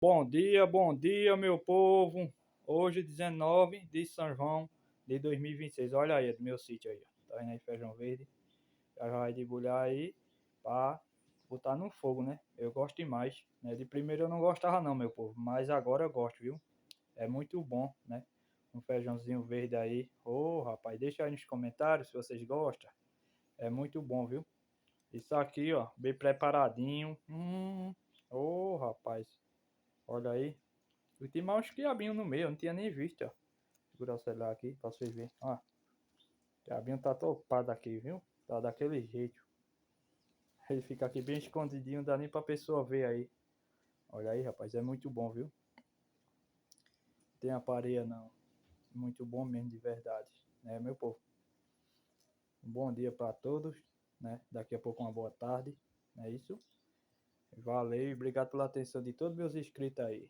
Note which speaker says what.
Speaker 1: Bom dia, meu povo. Hoje, 19 de São João de 2026. Olha aí, do meu sítio aí, ó. Tá vendo aí, feijão verde? Já vai debulhar aí pra botar no fogo, né? Eu gosto demais, né? De primeiro eu não gostava não, meu povo, mas agora eu gosto, viu? É muito bom, né? Um feijãozinho verde aí. Ô, rapaz, deixa aí nos comentários se vocês gostam. É muito bom, viu? Isso aqui, ó, bem preparadinho. Ô, rapaz, olha aí. Eu tinha mais uns quiabinhos no meio, eu não tinha nem visto, ó. Segurar o celular aqui pra vocês verem. Ó, o quiabinho tá topado aqui, viu? Tá daquele jeito. Ele fica aqui bem escondidinho, não dá nem pra pessoa ver aí. Olha aí, rapaz, é muito bom, viu? Tem aparelho não. Muito bom mesmo, de verdade. Né, meu povo? Um bom dia pra todos, né? Daqui a pouco uma boa tarde, não é isso? Valeu e obrigado pela atenção de todos meus inscritos aí.